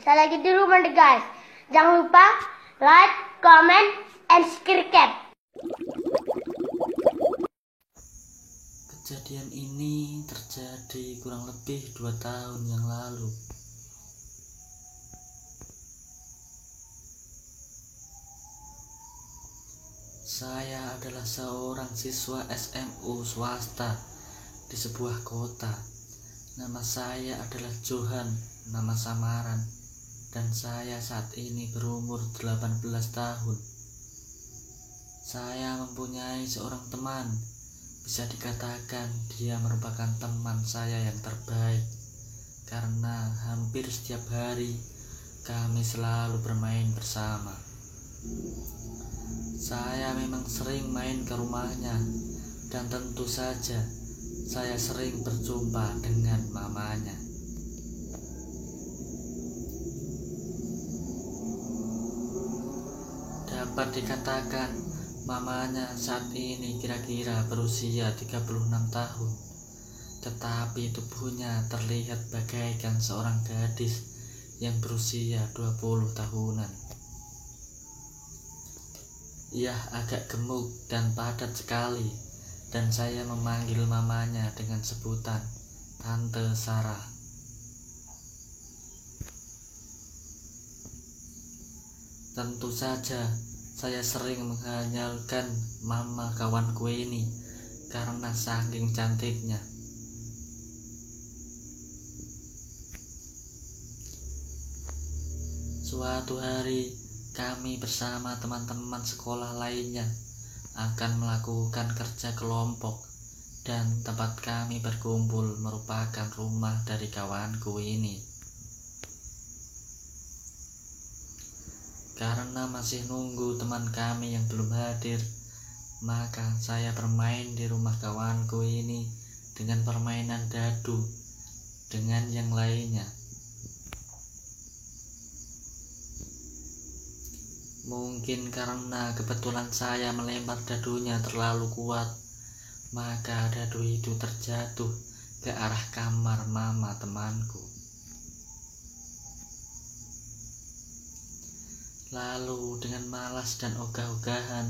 Bisa lagi di rumah deh guys. Jangan lupa like, comment, and subscribe. Kejadian ini terjadi kurang lebih 2 tahun yang lalu. Saya adalah seorang siswa SMU swasta di sebuah kota. Nama saya adalah Johan, nama samaran, dan saya saat ini berumur 18 tahun. Saya mempunyai seorang teman. Bisa dikatakan dia merupakan teman saya yang terbaik, karena hampir setiap hari kami selalu bermain bersama. Saya memang sering main ke rumahnya, dan tentu saja saya sering berjumpa dengan mamanya. Dapat dikatakan mamanya saat ini kira-kira berusia 36 tahun, tetapi tubuhnya terlihat bagaikan seorang gadis yang berusia 20 tahunan. Ia agak gemuk dan padat sekali, dan saya memanggil mamanya dengan sebutan Tante Sarah. Tentu saja saya sering menghanyalkan mama kawanku ini karena saking cantiknya. Suatu hari kami bersama teman-teman sekolah lainnya akan melakukan kerja kelompok, dan tempat kami berkumpul merupakan rumah dari kawanku ini. Karena masih nunggu teman kami yang belum hadir, maka saya bermain di rumah kawanku ini dengan permainan dadu dengan yang lainnya. Mungkin karena kebetulan saya melempar dadunya terlalu kuat, maka dadu itu terjatuh ke arah kamar mama temanku. Lalu dengan malas dan ogah-ogahan,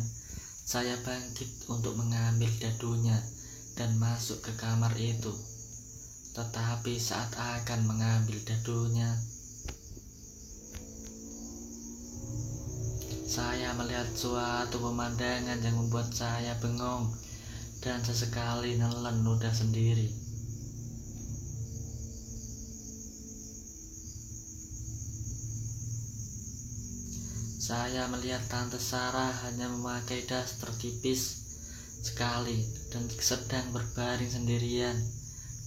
saya bangkit untuk mengambil dadunya dan masuk ke kamar itu. Tetapi saat akan mengambil dadunya, saya melihat suatu pemandangan yang membuat saya bengong dan sesekali nelen ludah sendiri. Saya melihat Tante Sarah hanya memakai daster tipis sekali dan sedang berbaring sendirian.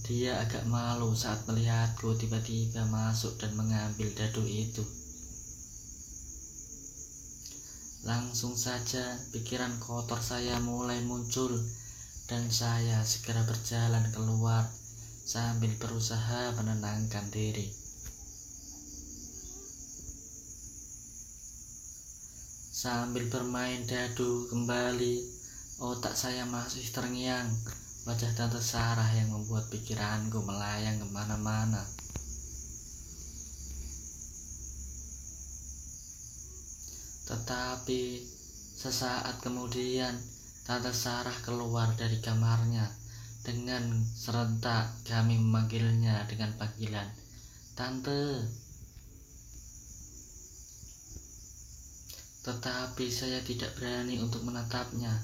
Dia agak malu saat melihatku tiba-tiba masuk dan mengambil dadu itu. Langsung saja pikiran kotor saya mulai muncul, dan saya segera berjalan keluar sambil berusaha menenangkan diri. Sambil bermain dadu kembali, otak saya masih terngiang wajah Tante Sarah yang membuat pikiranku melayang kemana-mana. Tetapi sesaat kemudian Tante Sarah keluar dari kamarnya. Dengan serentak kami memanggilnya dengan panggilan Tante. Tetapi saya tidak berani untuk menatapnya.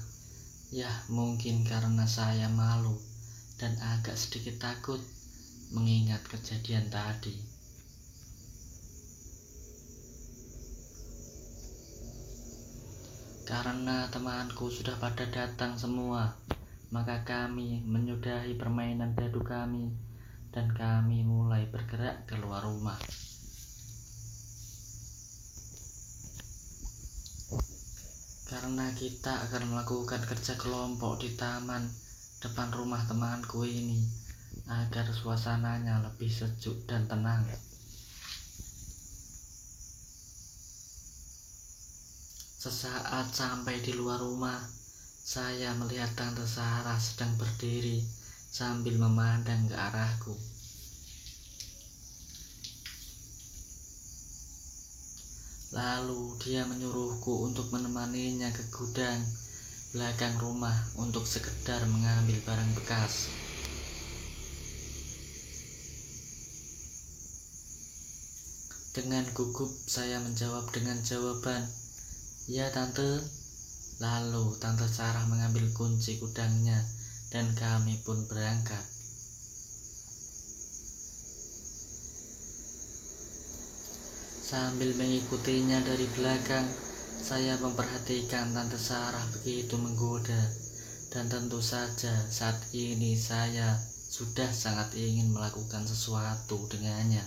Ya, mungkin karena saya malu dan agak sedikit takut mengingat kejadian tadi. Karena temanku sudah pada datang semua, maka kami menyudahi permainan dadu kami dan kami mulai bergerak keluar rumah. Karena kita akan melakukan kerja kelompok di taman depan rumah temanku ini agar suasananya lebih sejuk dan tenang. Sesaat sampai di luar rumah, saya melihat Tante Sarah sedang berdiri sambil memandang ke arahku. Lalu dia menyuruhku untuk menemaninya ke gudang belakang rumah untuk sekedar mengambil barang bekas. Dengan gugup saya menjawab dengan jawaban, "Ya tante." Lalu tante Sarah mengambil kunci gudangnya dan kami pun berangkat. Sambil mengikutinya dari belakang, saya memperhatikan tante Sarah begitu menggoda. Dan tentu saja saat ini saya sudah sangat ingin melakukan sesuatu dengannya.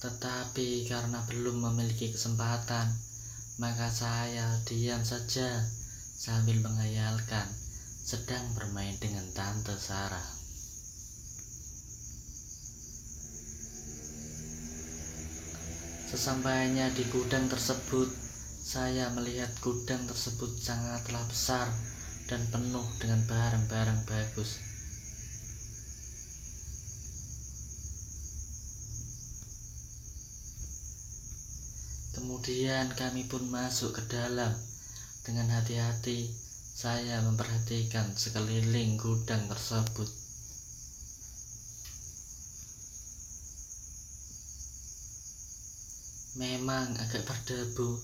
Tetapi karena belum memiliki kesempatan, maka saya diam saja sambil menghayalkan sedang bermain dengan tante Sarah. Sesampainya di gudang tersebut, saya melihat gudang tersebut sangatlah besar dan penuh dengan barang-barang bagus. Kemudian kami pun masuk ke dalam. Dengan hati-hati, saya memperhatikan sekeliling gudang tersebut. Memang agak berdebu,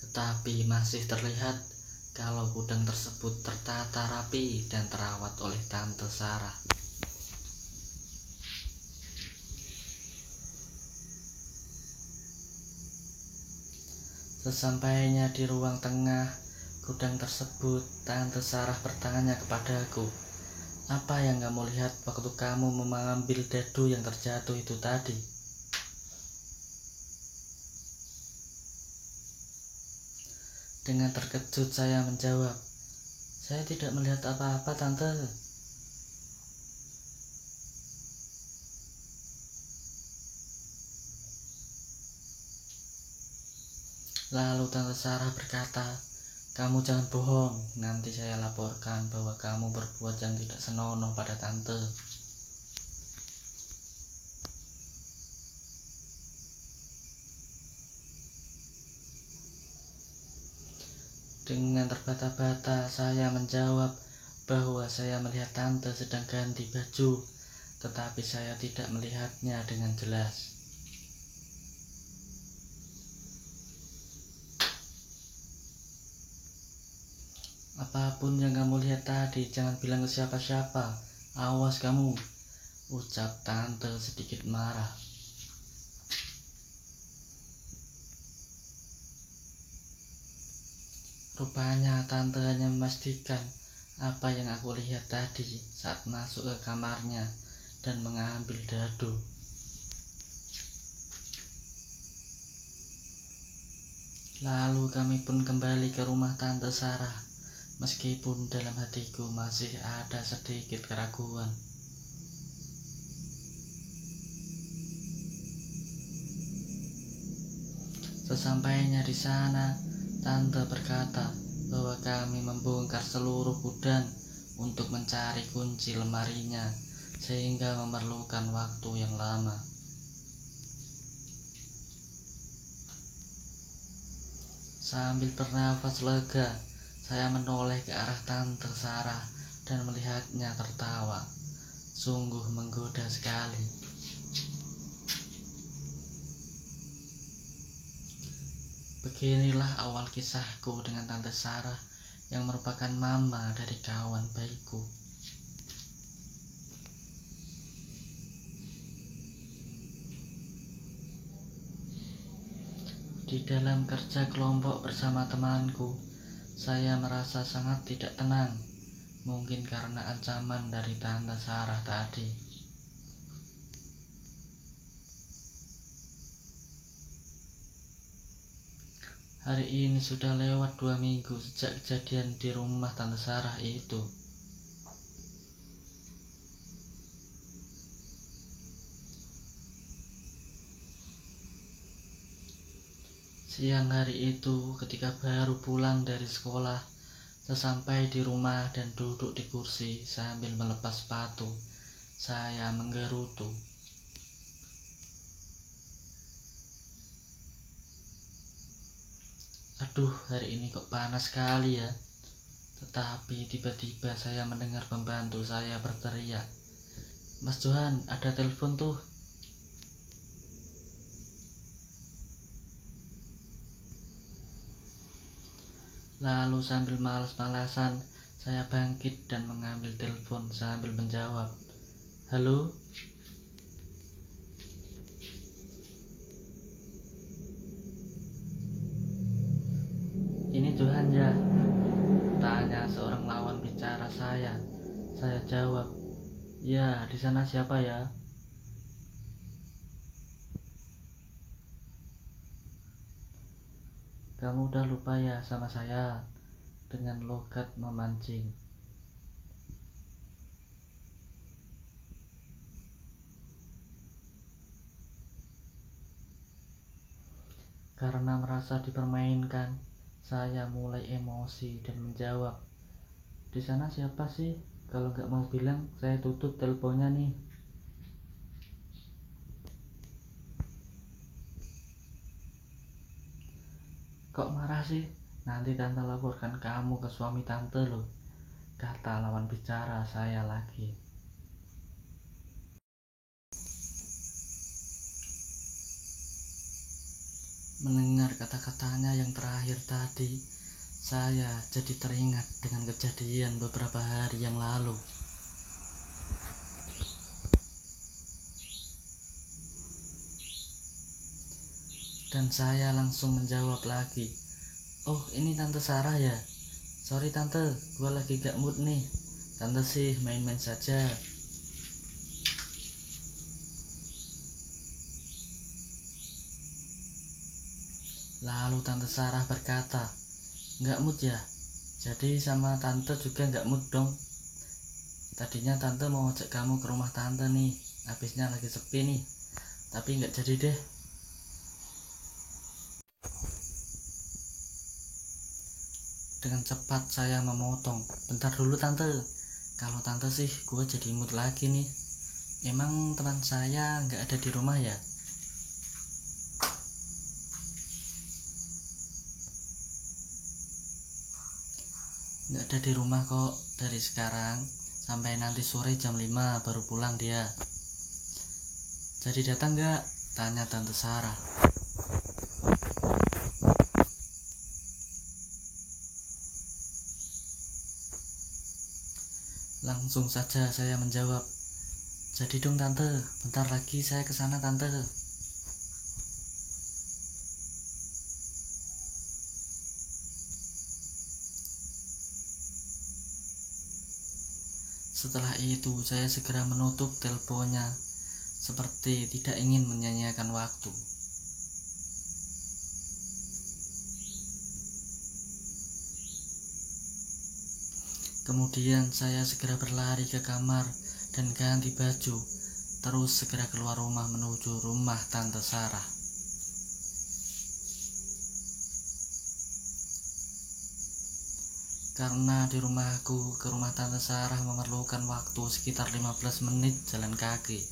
tetapi masih terlihat kalau gudang tersebut tertata rapi dan terawat oleh tante Sarah. Sesampainya di ruang tengah gudang tersebut, tante Sarah bertanya kepadaku, "Apa yang kamu lihat waktu kamu mengambil dadu yang terjatuh itu tadi?" Dengan terkejut saya menjawab, "Saya tidak melihat apa-apa, tante." Lalu tante Sarah berkata, "Kamu jangan bohong, nanti saya laporkan bahwa kamu berbuat yang tidak senonoh pada tante." Dengan terbata-bata saya menjawab bahwa saya melihat tante sedang ganti baju, tetapi saya tidak melihatnya dengan jelas. "Apapun yang kamu lihat tadi, jangan bilang ke siapa-siapa. Awas kamu," ucap tante sedikit marah. Rupanya tante hanya memastikan apa yang aku lihat tadi saat masuk ke kamarnya dan mengambil dadu. Lalu kami pun kembali ke rumah tante Sarah. Meskipun dalam hatiku masih ada sedikit keraguan. Sesampainya di sana, tante berkata bahwa kami membongkar seluruh gudang untuk mencari kunci lemarinya, sehingga memerlukan waktu yang lama. Sambil bernafas lega, saya menoleh ke arah tante Sarah dan melihatnya tertawa. Sungguh menggoda sekali. Beginilah awal kisahku dengan tante Sarah yang merupakan mama dari kawan baikku. Di dalam kerja kelompok bersama temanku, saya merasa sangat tidak tenang, mungkin karena ancaman dari tante Sarah tadi. Hari ini sudah lewat 2 minggu sejak kejadian di rumah tante Sarah itu. Siang hari itu, ketika baru pulang dari sekolah, sesampai di rumah dan duduk di kursi sambil melepas sepatu, saya menggerutu. Aduh, hari ini kok panas sekali ya. Tetapi tiba-tiba saya mendengar pembantu saya berteriak, "Mas Johan, ada telepon tuh." Lalu sambil malas-malasan, saya bangkit dan mengambil telepon sambil menjawab, "Halo?" "Ini Johan ya?" tanya seorang lawan bicara saya. Saya jawab, "Ya, di sana siapa ya?" "Kamu udah lupa ya sama saya?" dengan logat memancing. Karena merasa dipermainkan, saya mulai emosi dan menjawab, "Di sana siapa sih? Kalau nggak mau bilang, saya tutup teleponnya nih." "Kok marah sih? Nanti tante laporkan kamu ke suami tante loh," kata lawan bicara saya lagi. Mendengar kata-katanya yang terakhir tadi, saya jadi teringat dengan kejadian beberapa hari yang lalu. Dan saya langsung menjawab lagi, "Oh, ini Tante Sarah ya? Sorry Tante, gua lagi gak mood nih. Tante sih main-main saja." Lalu Tante Sarah berkata, "Gak mood ya? Jadi sama Tante juga gak mood dong. Tadinya Tante mau ajak kamu ke rumah Tante nih, habisnya lagi sepi nih. Tapi gak jadi deh." Dengan cepat saya memotong, "Bentar dulu Tante, kalau Tante sih gue jadi mood lagi nih. Emang teman saya gak ada di rumah ya?" "Gak ada di rumah kok, dari sekarang sampai nanti sore jam 5 baru pulang dia." "Jadi datang gak?" tanya Tante Sarah. Langsung saja saya menjawab, "Jadi dong Tante, bentar lagi saya kesana Tante." Setelah itu saya segera menutup teleponnya, seperti tidak ingin menyanyiakan waktu. Kemudian saya segera berlari ke kamar dan ganti baju, terus segera keluar rumah menuju rumah Tante Sarah. Karena di rumahku ke rumah Tante Sarah memerlukan waktu sekitar 15 menit jalan kaki.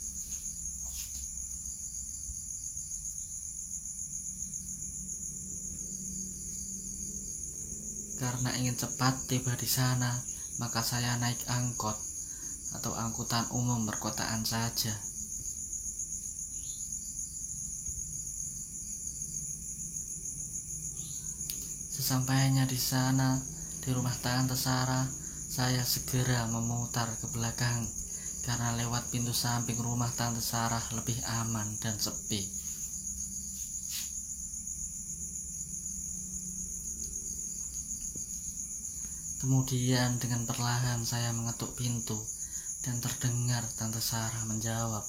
Karena ingin cepat tiba di sana, maka saya naik angkot atau angkutan umum perkotaan saja. Sesampainya di sana, di rumah Tante Sarah, saya segera memutar ke belakang karena lewat pintu samping rumah Tante Sarah lebih aman dan sepi. Kemudian dengan perlahan saya mengetuk pintu dan terdengar Tante Sarah menjawab,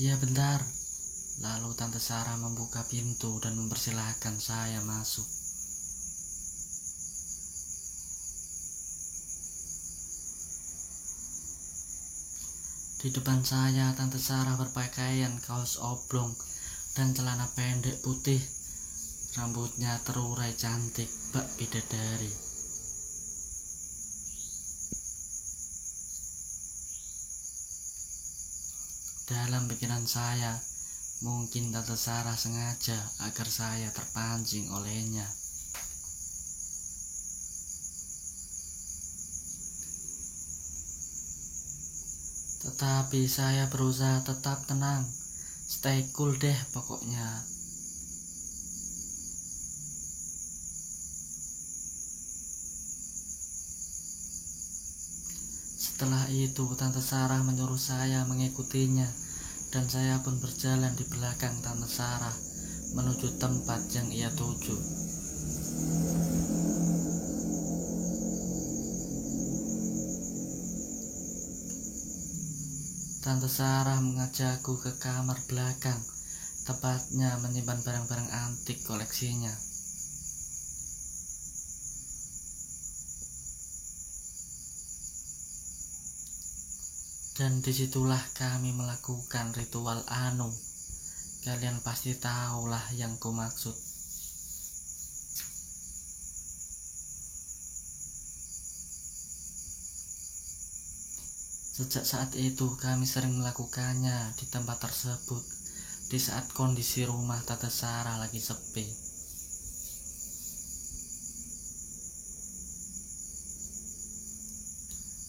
"Iya bentar." Lalu Tante Sarah membuka pintu dan mempersilahkan saya masuk. Di depan saya Tante Sarah berpakaian kaos oblong dan celana pendek putih. Rambutnya terurai cantik bak bidadari. Dalam pikiran saya, mungkin Tante Sarah sengaja agar saya terpancing olehnya. Tetapi saya berusaha tetap tenang, stay cool deh pokoknya. Setelah itu, Tante Sarah menyuruh saya mengikutinya, dan saya pun berjalan di belakang Tante Sarah menuju tempat yang ia tuju. Tante Sarah mengajakku ke kamar belakang, tepatnya menyimpan barang-barang antik koleksinya. Dan disitulah kami melakukan ritual anu. Kalian pasti tahulah yang kumaksud. Sejak saat itu kami sering melakukannya di tempat tersebut, di saat kondisi rumah Tante Sarah lagi sepi.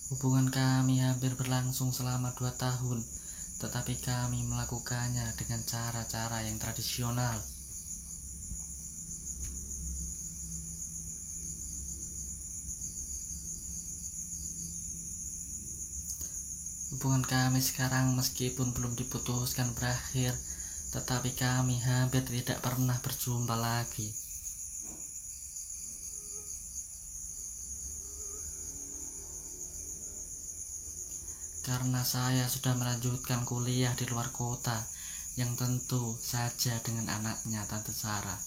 Hubungan kami hampir berlangsung selama 2 tahun, tetapi kami melakukannya dengan cara-cara yang tradisional. Hubungan kami sekarang meskipun belum diputuskan berakhir, tetapi kami hampir tidak pernah berjumpa lagi. Karena saya sudah melanjutkan kuliah di luar kota, yang tentu saja dengan anaknya Tante Sarah.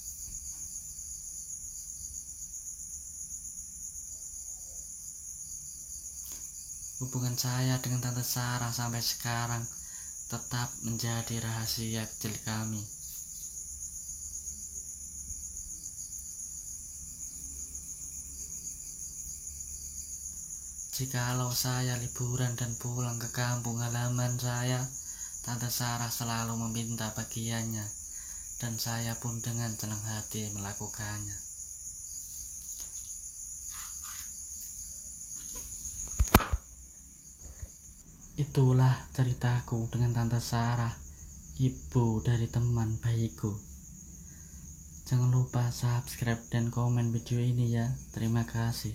Hubungan saya dengan Tante Sarah sampai sekarang tetap menjadi rahasia kecil kami. Jikalau saya liburan dan pulang ke kampung halaman saya, Tante Sarah selalu meminta bagiannya, dan saya pun dengan senang hati melakukannya. Itulah ceritaku dengan Tante Sarah, ibu dari teman bayiku. Jangan lupa subscribe dan komen video ini ya. Terima kasih.